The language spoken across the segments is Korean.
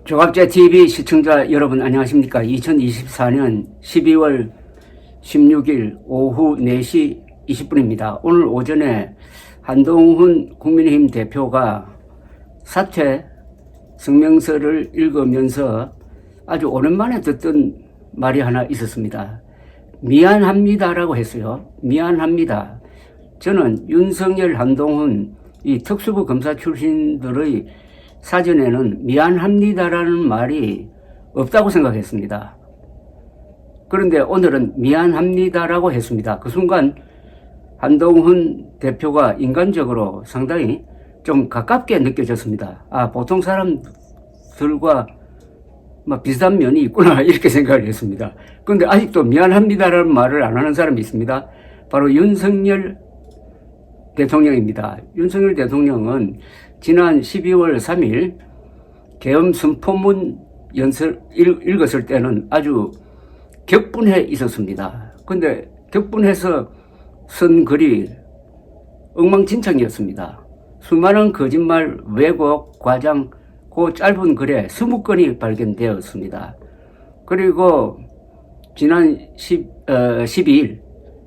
조갑제TV 시청자 여러분 안녕하십니까. 2024년 12월 16일 오후 4시 20분입니다. 오늘 오전에 한동훈 국민의힘 대표가 사퇴 성명서를 읽으면서 아주 오랜만에 듣던 말이 하나 있었습니다. 미안합니다라고 했어요. 미안합니다. 저는 윤석열, 한동훈 이 특수부 검사 출신들의 사전에는 미안합니다라는 말이 없다고 생각했습니다. 그런데 오늘은 미안합니다라고 했습니다. 그 순간 한동훈 대표가 인간적으로 상당히 좀 가깝게 느껴졌습니다. 아, 보통 사람들과 비슷한 면이 있구나 이렇게 생각을 했습니다. 그런데 아직도 미안합니다라는 말을 안 하는 사람이 있습니다. 바로 윤석열 대통령입니다. 윤석열 대통령은 지난 12월 3일 계엄 선포문 읽었을 때는 아주 격분해 있었습니다. 근데 격분해서 쓴 글이 엉망진창이었습니다. 수많은 거짓말, 왜곡, 과장, 그 짧은 글에 20건이 발견되었습니다. 그리고 지난 12월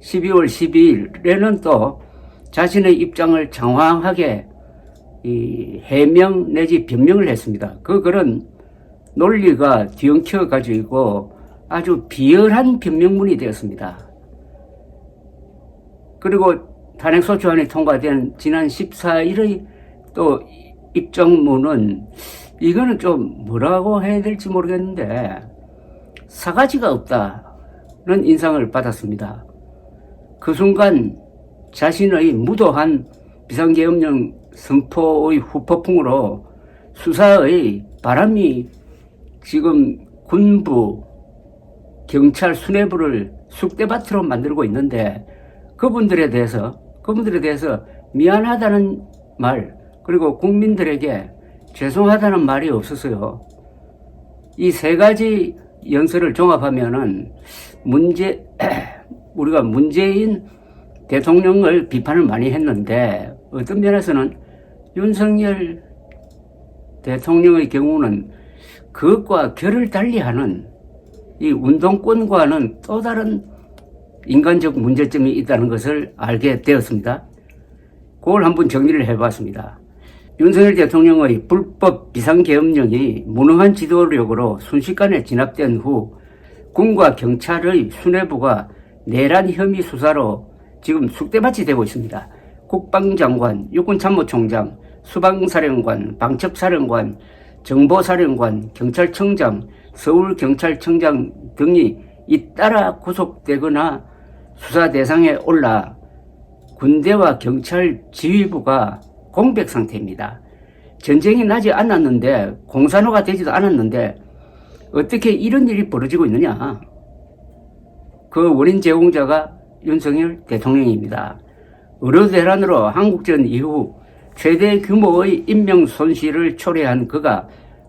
12일에는 또 자신의 입장을 장황하게 해명 내지 변명을 했습니다. 그 글은 논리가 뒤엉켜 가지고 아주 비열한 변명문이 되었습니다. 그리고 탄핵소추안이 통과된 지난 14일의 또 입장문은 이거는 좀 뭐라고 해야 될지 모르겠는데 사가지가 없다는 인상을 받았습니다. 그 순간 자신의 무도한 비상계엄령 선포의 후폭풍으로 수사의 바람이 지금 군부, 경찰, 수뇌부를 쑥대밭으로 만들고 있는데 그분들에 대해서 미안하다는 말, 그리고 국민들에게 죄송하다는 말이 없었어요. 이 세 가지 연설을 종합하면은 우리가 문재인 대통령을 비판을 많이 했는데 어떤 면에서는 윤석열 대통령의 경우는 그것과 결을 달리하는 이 운동권과는 또 다른 인간적 문제점이 있다는 것을 알게 되었습니다. 그걸 한번 정리를 해봤습니다. 윤석열 대통령의 불법 비상계엄령이 무능한 지도력으로 순식간에 진압된 후 군과 경찰의 수뇌부가 내란 혐의 수사로 지금 쑥대밭이 되고 있습니다. 국방장관, 육군참모총장, 수방사령관, 방첩사령관, 정보사령관, 경찰청장, 서울경찰청장 등이 잇따라 구속되거나 수사 대상에 올라 군대와 경찰 지휘부가 공백 상태입니다. 전쟁이 나지 않았는데, 공산화가 되지도 않았는데 어떻게 이런 일이 벌어지고 있느냐. 그 원인 제공자가 윤석열 대통령입니다. 의료대란으로 한국전 이후 최대 규모의 인명 손실을 초래한 그가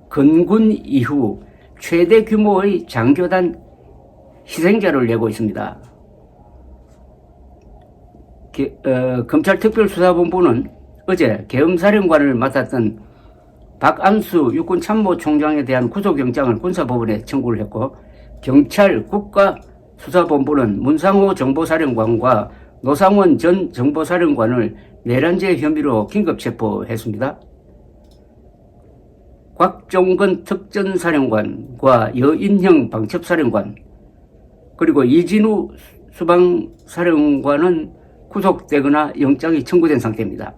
건군 이후 최대 규모의 장교단 희생자를 내고 있습니다. 검찰특별수사본부는 어제 계엄사령관을 맡았던 박안수 육군참모총장에 대한 구속영장을 군사법원에 청구를 했고, 경찰 국가수사본부는 문상호 정보사령관과 노상원 전 정보사령관을 내란죄 혐의로 긴급체포했습니다. 곽종건 특전사령관과 여인형 방첩사령관, 그리고 이진우 수방사령관은 구속되거나 영장이 청구된 상태입니다.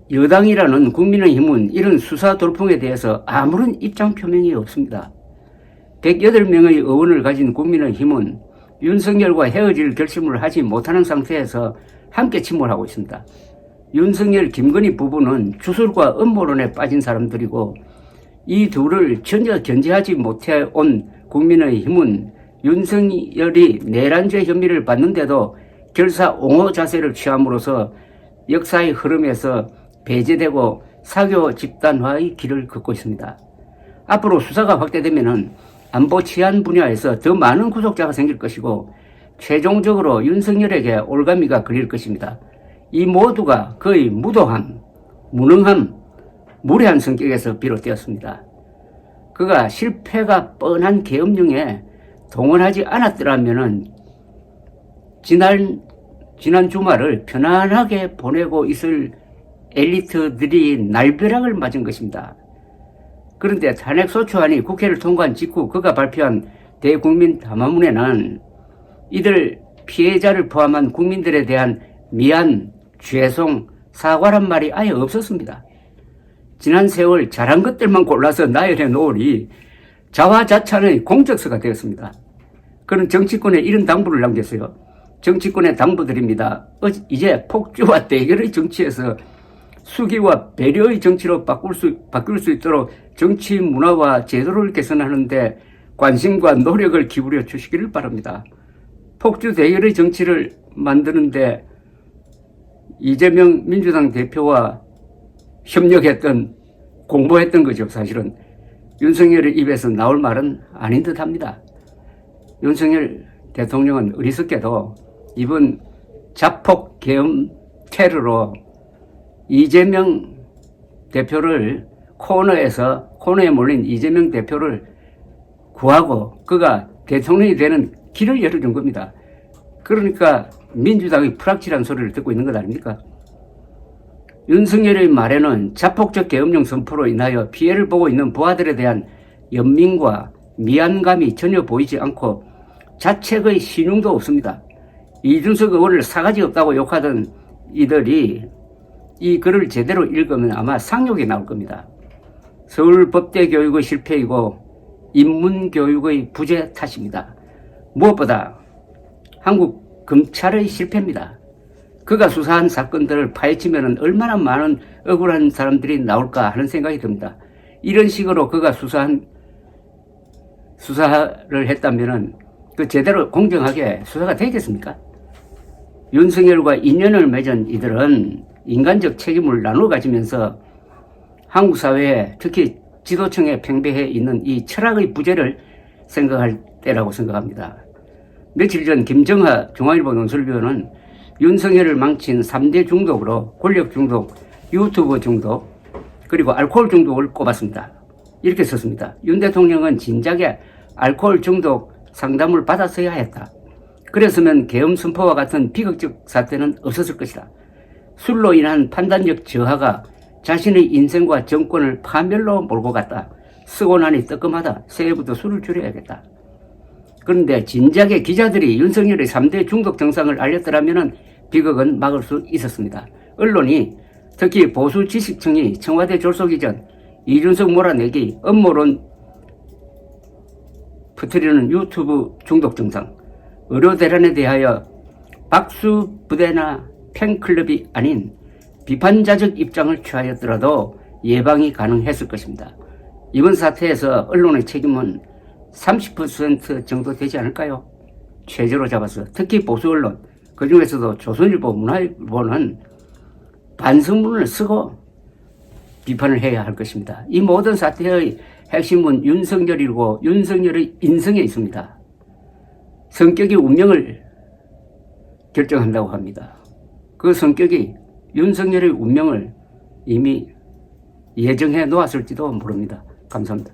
여당이라는 국민의힘은 이런 수사 돌풍에 대해서 아무런 입장 표명이 없습니다. 108명의 의원을 가진 국민의힘은 윤석열과 헤어질 결심을 하지 못하는 상태에서 함께 침몰하고 있습니다. 윤석열, 김건희 부부는 주술과 음모론에 빠진 사람들이고 이 둘을 전혀 견제하지 못해 온 국민의힘은 윤석열이 내란죄 혐의를 받는데도 결사 옹호 자세를 취함으로써 역사의 흐름에서 배제되고 사교 집단화의 길을 걷고 있습니다. 앞으로 수사가 확대되면은 안보 치안 분야에서 더 많은 구속자가 생길 것이고 최종적으로 윤석열에게 올가미가 걸릴 것입니다. 이 모두가 거의 무도함, 무능함, 무례한 성격에서 비롯되었습니다. 그가 실패가 뻔한 계엄령에 동원하지 않았더라면 지난 주말을 편안하게 보내고 있을 엘리트들이 날벼락을 맞은 것입니다. 그런데 탄핵소추안이 국회를 통과한 직후 그가 발표한 대국민 담화문에는 이들 피해자를 포함한 국민들에 대한 미안, 죄송, 사과란 말이 아예 없었습니다. 지난 세월 잘한 것들만 골라서 나열해 놓으니 자화자찬의 공적서가 되었습니다. 그는 정치권에 이런 당부를 남겼어요. 정치권의 당부드립니다. 이제 폭주와 대결의 정치에서 수기와 배려의 정치로 바꿀 수 있도록 정치 문화와 제도를 개선하는데 관심과 노력을 기울여 주시기를 바랍니다. 폭주 대결의 정치를 만드는데 이재명 민주당 대표와 협력했던, 공모했던 거죠. 사실은 윤석열의 입에서 나올 말은 아닌 듯 합니다. 윤석열 대통령은 어리석게도 이번 자폭 계엄 테러로 이재명 대표를 코너에 몰린 이재명 대표를 구하고 그가 대통령이 되는 길을 열어준 겁니다. 그러니까 민주당이 불확실한 소리를 듣고 있는 것 아닙니까? 윤석열의 말에는 자폭적 계엄령 선포로 인하여 피해를 보고 있는 부하들에 대한 연민과 미안감이 전혀 보이지 않고 자책의 신용도 없습니다. 이준석 의원을 사가지 없다고 욕하던 이들이 이 글을 제대로 읽으면 아마 상욕이 나올 겁니다. 서울법대 교육의 실패이고 인문교육의 부재 탓입니다. 무엇보다 한국 검찰의 실패입니다. 그가 수사한 사건들을 파헤치면 얼마나 많은 억울한 사람들이 나올까 하는 생각이 듭니다. 이런 식으로 그가 수사를 했다면 그 제대로 공정하게 수사가 되겠습니까? 윤석열과 인연을 맺은 이들은 인간적 책임을 나누어 가지면서 한국 사회에 특히 지도층에 팽배해 있는 이 철학의 부재를 생각할 때라고 생각합니다. 며칠 전 김정하 중앙일보 논설위원은 윤석열을 망친 3대 중독으로 권력 중독, 유튜브 중독, 그리고 알코올 중독을 꼽았습니다. 이렇게 썼습니다. 윤 대통령은 진작에 알코올 중독 상담을 받았어야 했다. 그랬으면 계엄 선포와 같은 비극적 사태는 없었을 것이다. 술로 인한 판단력 저하가 자신의 인생과 정권을 파멸로 몰고 갔다. 쓰고 나니 뜨끔하다. 새해부터 술을 줄여야겠다. 그런데 진작에 기자들이 윤석열의 3대 중독 증상을 알렸더라면 비극은 막을 수 있었습니다. 언론이 특히 보수 지식층이 청와대 졸속 이전 이준석 몰아내기 음모론 퍼뜨리는 유튜브 중독 증상, 의료 대란에 대하여 박수 부대나 팬클럽이 아닌 비판자적 입장을 취하였더라도 예방이 가능했을 것입니다. 이번 사태에서 언론의 책임은 30% 정도 되지 않을까요? 최저로 잡아서 특히 보수 언론, 그 중에서도 조선일보, 문화일보는 반성문을 쓰고 비판을 해야 할 것입니다. 이 모든 사태의 핵심은 윤석열이고 윤석열의 인성에 있습니다. 성격이 운명을 결정한다고 합니다. 그 성격이 윤석열의 운명을 이미 예정해 놓았을지도 모릅니다. 감사합니다.